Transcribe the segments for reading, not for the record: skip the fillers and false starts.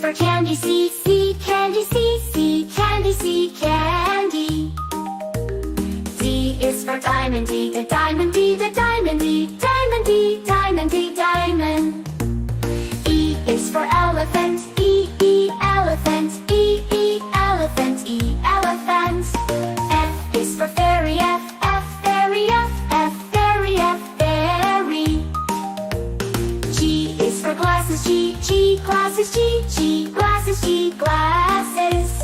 for candy, C, candy, C, candy, C, candy. D is for diamond, D, the diamond, D, the diamond, D, diamond, D, diamond, D, diamond. E is for elephant, E, elephant, E, elephant, E, elephant. F is for fairy, F, fairy, F, fairy, fairy. G is for glasses, G, glasses, G, glasses, G, glasses.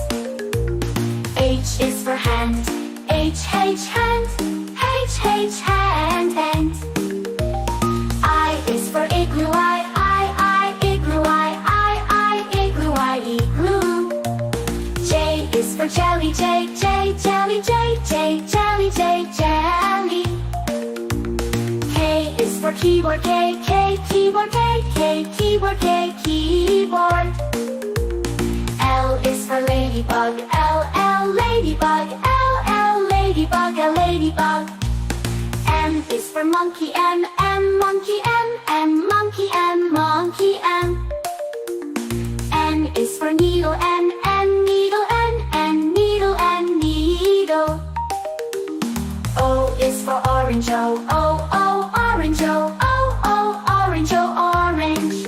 H is for hand, H, hand, H, hand. I is for igloo, I, igloo, I, igloo, I, igloo. J is for jelly, J, jelly, jelly, jelly. K is for keyboard, K, keyboard, K, keyboard, keyboard. L is for ladybug, L, ladybug, L, ladybug, ladybug. M is for monkey, M, monkey, M, monkey, M, monkey, M. N is for needle, N, needle, N, needle, needle. O is for orange, O, orange, O, orange, orange.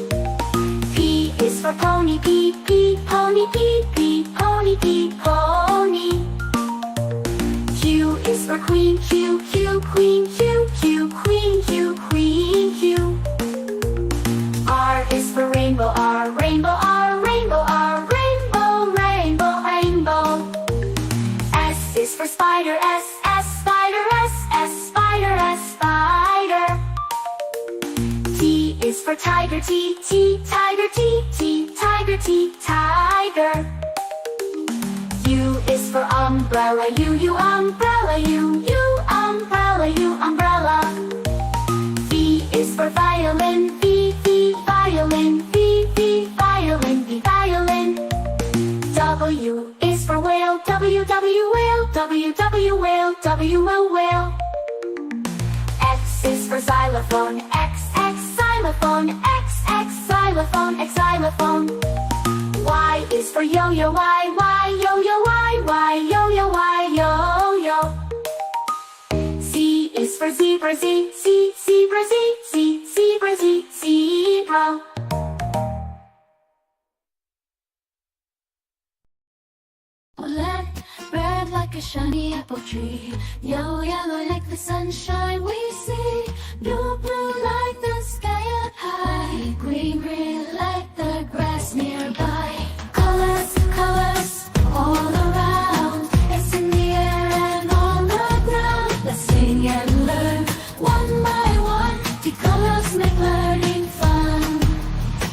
P is for pony, P, pony, P, pony, pony. Q is for queen, Q, queen, Q, queen, Q. R is for rainbow, R, rainbow, rainbow. S is for spider, S, spider, S, spider. T is for tiger, T, tiger, tiger, tiger. U is for umbrella, U, umbrella, U, umbrella, umbrella. V is for violin, V, violin, V, violin, violin. W is for whale, W, whale, W, whale, W, whale. X is for xylophone, X, xylophone, X, xylophone, xylophone. Y is for yo-yo, Y, yo-yo, Y, yo-yo, yo-yo. Z is for zebra, Z, zebra, Z, zebra, zebra. Black bird like a shiny apple tree, yellow, yellow like the sunshine we see, blue, blue like the sky up high, green, green like the grass nearby. Colors, colors all around, it's in the air and on the ground. Let's sing and learn one by one, the colors make learning fun.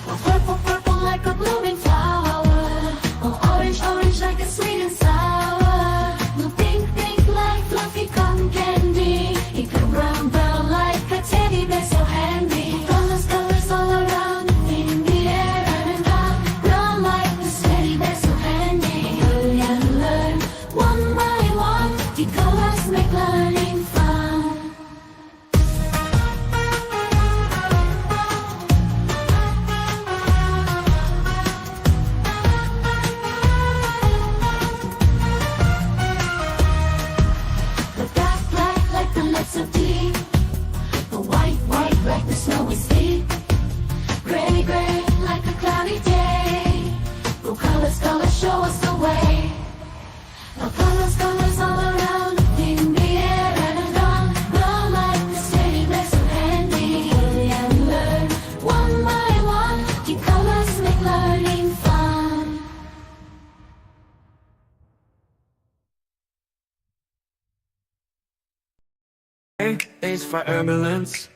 Oh, purple, purple like a blooming flower, oh, orange, orange like a sweet and sour, blue, pink, pink like fluffy cotton candy, pink, brown, brown like a teddy bear so handy. Colors, colors all around, in the air and round, round like this teddy bear so handy. Learn and learn one by one, the colors make learning fun. The black, black like the lips of tea, the white, white like the snowy sea, gray, gray like a cloudy day. Blue colors, colors show us the way. The colors, colors all around, in the air and around, round like the teddy bear so handy. Learn and learn one by one, the colors make learning fun. A is for ambulance,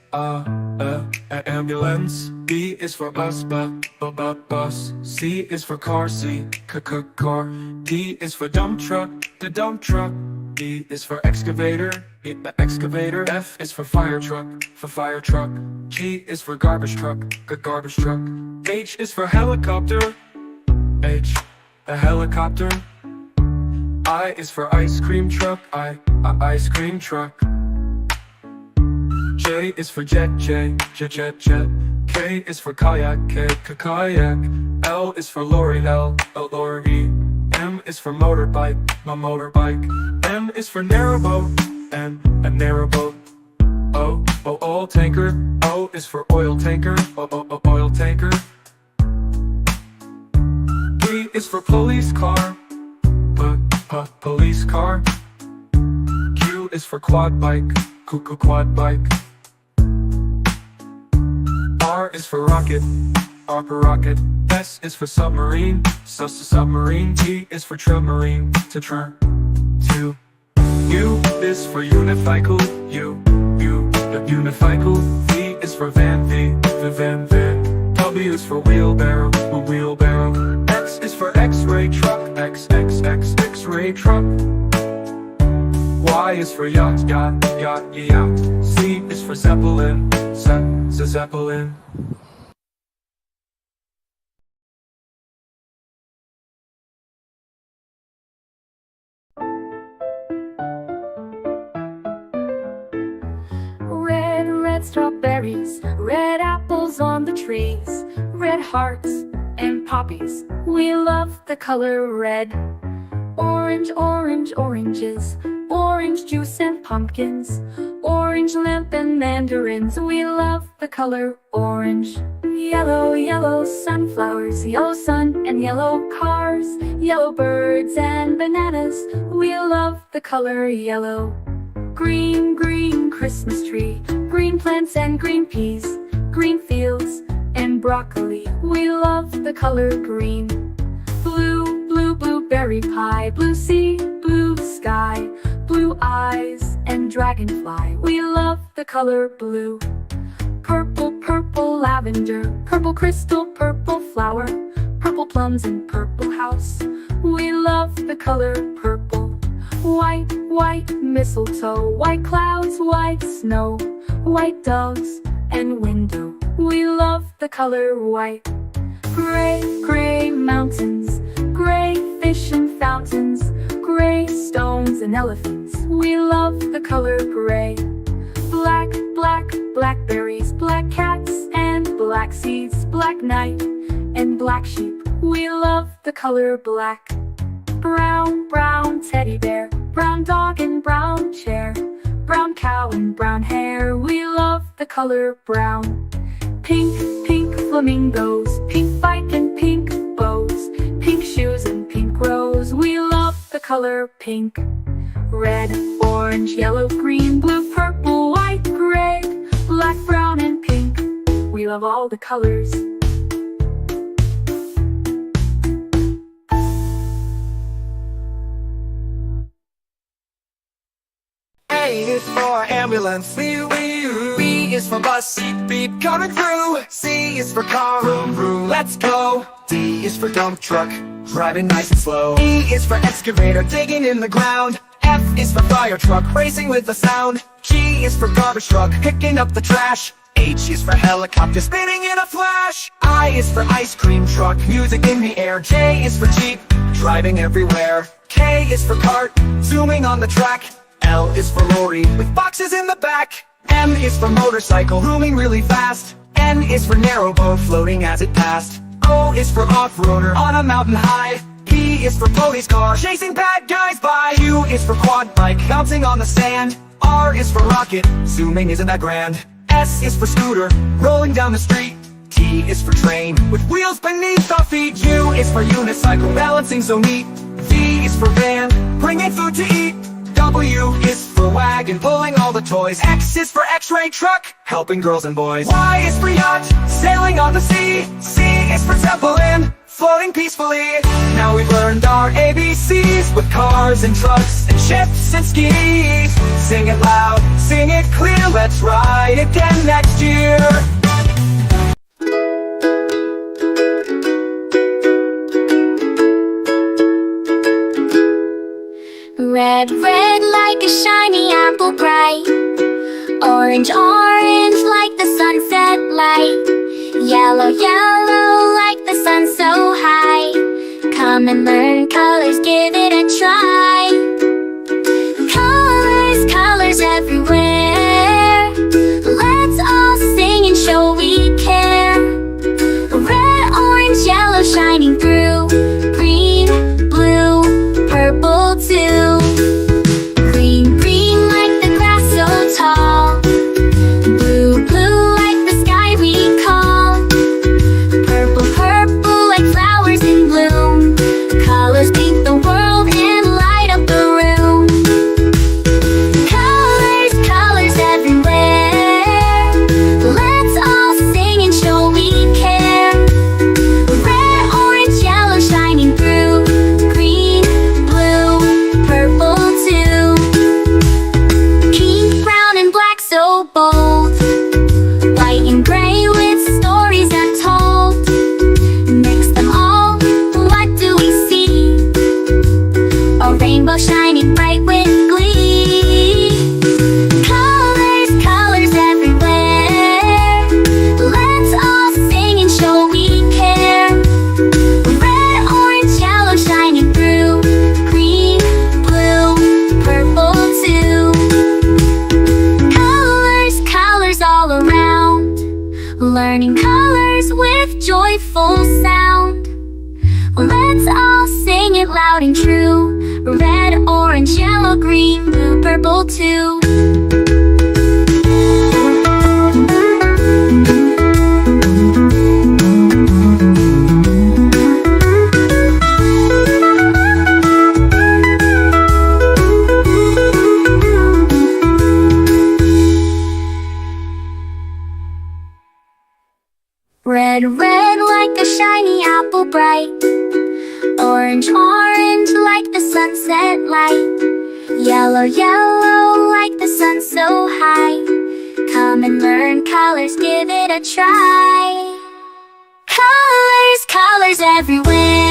ambulance. B is for bus, bus. C is for car, car. D is for dump truck, the dump truck. E is for excavator, the excavator. F is for fire truck, G is for garbage truck, garbage truck. H is for helicopter, H, a helicopter. I is for ice cream truck, ice cream truck. J is for jet, jet. K is for kayak, kayak. L is for lorry, lorry. M is for motorbike, my motorbike. N is for narrowboat, and a narrowboat. O, oil tanker. O is for oil tanker, oil tanker. P is for police car, police car. Q is for quad bike, quad bike. R is for rocket, rocket. S is for submarine, submarine. T is for submarine, to. U is for unicycle, unicycle. V is for van, van. W is for wheelbarrow, wheelbarrow. X is for X-ray truck, X-ray truck. Y is for yacht, yacht. Z is for zeppelin, zeppelin. Red strawberries, red apples on the trees, red hearts and poppies. We love the color red. Orange, oranges, orange juice and pumpkins, orange lamp and mandarins. We love the color orange. Yellow sunflowers, yellow sun and yellow cars, yellow birds and bananas. We love the color yellow. Green Christmas tree, green plants and green peas, green fields and broccoli. We love the color green. Blue blueberry pie, blue sea, blue sky, blue eyes and dragonfly. We love the color blue. Purple lavender, purple crystal, purple flower, purple plums and purple house. We love the color purple. White mistletoe, white clouds, white snow, white doves and window. We love the color white. Gray mountains, gray fish and fountains, gray stones and elephants. We love the color gray. Blackberries, black cats and black seeds, black night and black sheep. We love the color black. Brown teddy bear, brown dog and brown chair, brown cow and brown hair. We love the color brown. Pink flamingos, pink bike and pink bows, pink shoes and pink rose. We love the color pink. Red, orange, yellow, green, blue, purple, white, gray, black, brown and pink. We love all the colors. A is for ambulance, B is for bus, beep coming through. C is for car, vroom, let's go. D is for dump truck, driving nice and slow. E is for excavator, digging in the ground. F is for fire truck, racing with the sound. G is for garbage truck, picking up the trash. H is for helicopter, spinning in a flash. I is for ice cream truck, music in the air. J is for jeep, driving everywhere. K is for cart, zooming on the track. L is for lorry, with boxes in the back. M is for motorcycle, zooming really fast. N is for narrowboat, floating as it passed. O is for off-roader, on a mountain high. P is for police car, chasing bad guys by. Q is for quad bike, bouncing on the sand. R is for rocket, zooming isn't that grand. S is for scooter, rolling down the street. T is for train, with wheels beneath our feet. U is for unicycle, balancing so neat. V is for van, bringing food to eat. W is for wagon, pulling all the toys. X is for X-ray truck, helping girls and boys. Y is for yacht, sailing on the sea. C is for zeppelin, floating peacefully. Now we've learned our ABCs, with cars and trucks and ships and skis. Sing it loud, sing it clear, let's ride again next year. Red like a shiny apple bright. Orange like the sunset light. Yellow like the sun so high. Come and learn colors, give it a try. Colors everywhere. Let's all sing and show we care. Red, orange, yellow, shine. colors with joyful sound. Let's all sing it loud and true. Red, orange, yellow, green, blue, purple too. Red, red like a shiny apple bright. Orange, orange like the sunset light. Yellow, yellow like the sun so high. Come and learn colors, give it a try. Colors, colors everywhere.